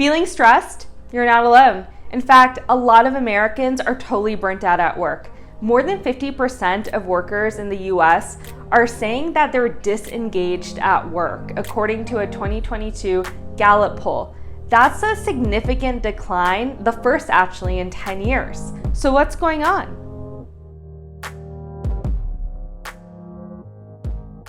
Feeling stressed? You're not alone. In fact, a lot of Americans are totally burnt out at work. More than 50% of workers in the US are saying that they're disengaged at work, according to a 2022 Gallup poll. That's a significant decline, the first actually in 10 years. So what's going on?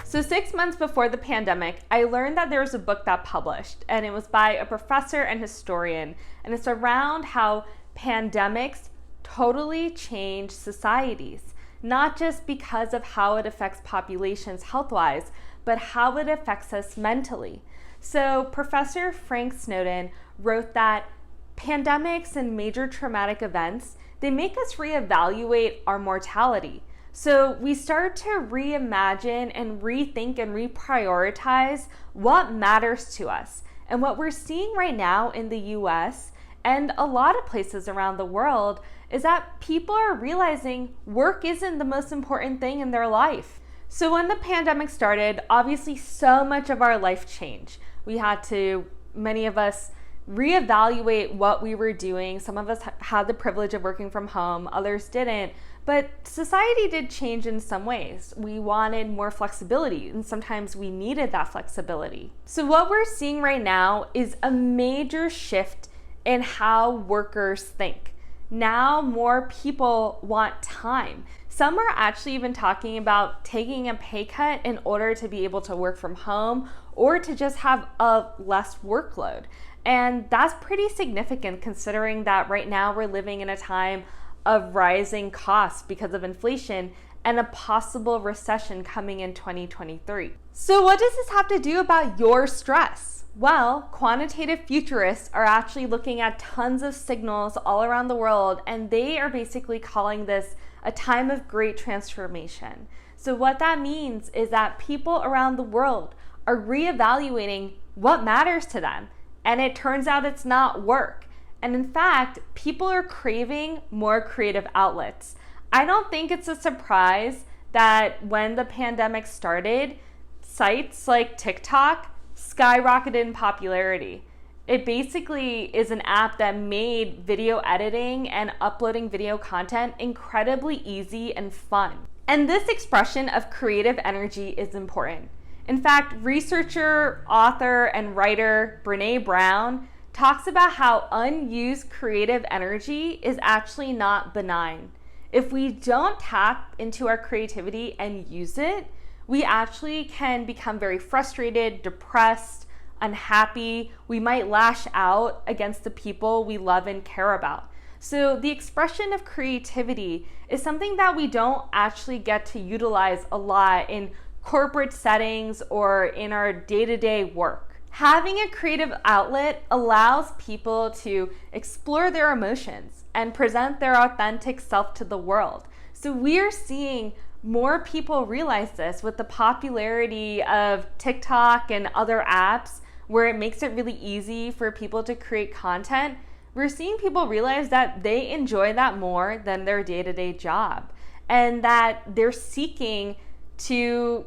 So 6 months before the pandemic, I learned that there was a book that published, and it was by a professor and historian, and it's around how pandemics totally change societies, not just because of how it affects populations health-wise, but how it affects us mentally. So Professor Frank Snowden wrote that pandemics and major traumatic events, they make us reevaluate our mortality. So we start to reimagine and rethink and reprioritize what matters to us. And what we're seeing right now in the US and a lot of places around the world is that people are realizing work isn't the most important thing in their life. So when the pandemic started, obviously so much of our life changed. We had to, many of us, reevaluate what we were doing. Some of us had the privilege of working from home, others didn't. But society did change in some ways. We wanted more flexibility, and sometimes we needed that flexibility. So what we're seeing right now is a major shift in how workers think. Now more people want time. Some are actually even talking about taking a pay cut in order to be able to work from home or to just have a less workload. And that's pretty significant considering that right now we're living in a time of rising costs because of inflation and a possible recession coming in 2023. So what does this have to do about your stress? Well, quantitative futurists are actually looking at tons of signals all around the world, and they are basically calling this a time of great transformation. So what that means is that people around the world are reevaluating what matters to them, and it turns out it's not work. And in fact, people are craving more creative outlets. I don't think it's a surprise that when the pandemic started, sites like TikTok skyrocketed in popularity. It basically is an app that made video editing and uploading video content incredibly easy and fun. And this expression of creative energy is important. In fact, researcher, author, and writer Brené Brown talks about how unused creative energy is actually not benign. If we don't tap into our creativity and use it, we actually can become very frustrated, depressed, unhappy. We might lash out against the people we love and care about. So the expression of creativity is something that we don't actually get to utilize a lot in corporate settings or in our day-to-day work. Having a creative outlet allows people to explore their emotions and present their authentic self to the world. So we're seeing more people realize this with the popularity of TikTok and other apps where it makes it really easy for people to create content. We're seeing people realize that they enjoy that more than their day-to-day job, and that they're seeking to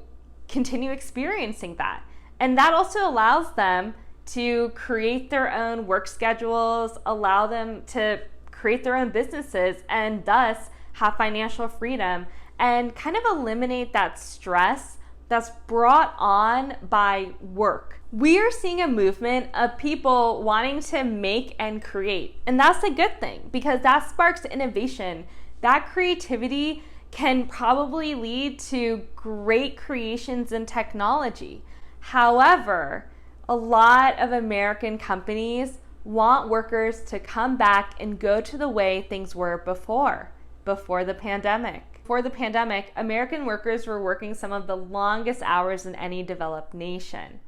continue experiencing that. And that also allows them to create their own work schedules, allow them to create their own businesses, and thus have financial freedom and kind of eliminate that stress that's brought on by work. We are seeing a movement of people wanting to make and create. And that's a good thing because that sparks innovation. That creativity can probably lead to great creations in technology. However, a lot of American companies want workers to come back and go to the way things were before the pandemic. Before the pandemic, American workers were working some of the longest hours in any developed nation.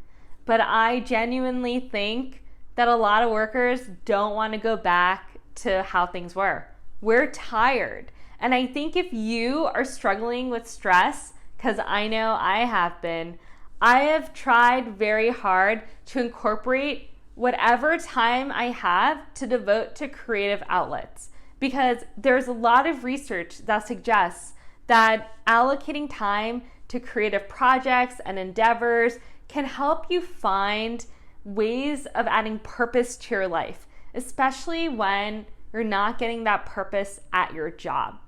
But I genuinely think that a lot of workers don't want to go back to how things were. We're tired. And I think if you are struggling with stress, because I know I have been, I have tried very hard to incorporate whatever time I have to devote to creative outlets, because there's a lot of research that suggests that allocating time to creative projects and endeavors can help you find ways of adding purpose to your life, especially when you're not getting that purpose at your job.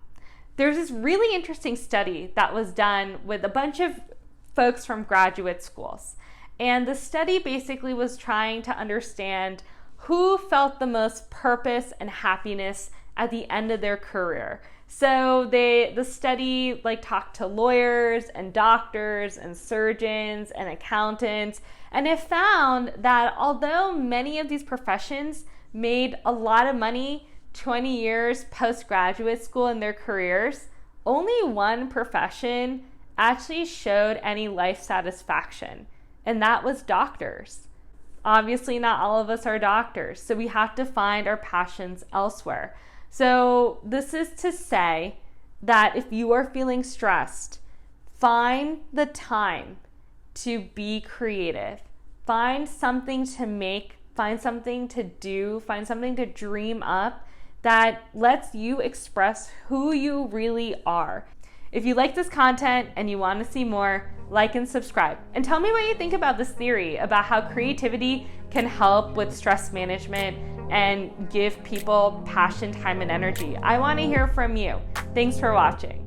There's this really interesting study that was done with a bunch of folks from graduate schools. And the study basically was trying to understand who felt the most purpose and happiness at the end of their career. So the study talked to lawyers and doctors and surgeons and accountants, and it found that although many of these professions made a lot of money 20 years postgraduate school in their careers, only one profession actually showed any life satisfaction, and that was doctors. Obviously, not all of us are doctors, so we have to find our passions elsewhere. So this is to say that if you are feeling stressed, find the time to be creative. Find something to make, find something to do, find something to dream up that lets you express who you really are. If you like this content and you want to see more, like and subscribe. And tell me what you think about this theory about how creativity can help with stress management and give people passion, time, and energy. I want to hear from you. Thanks for watching.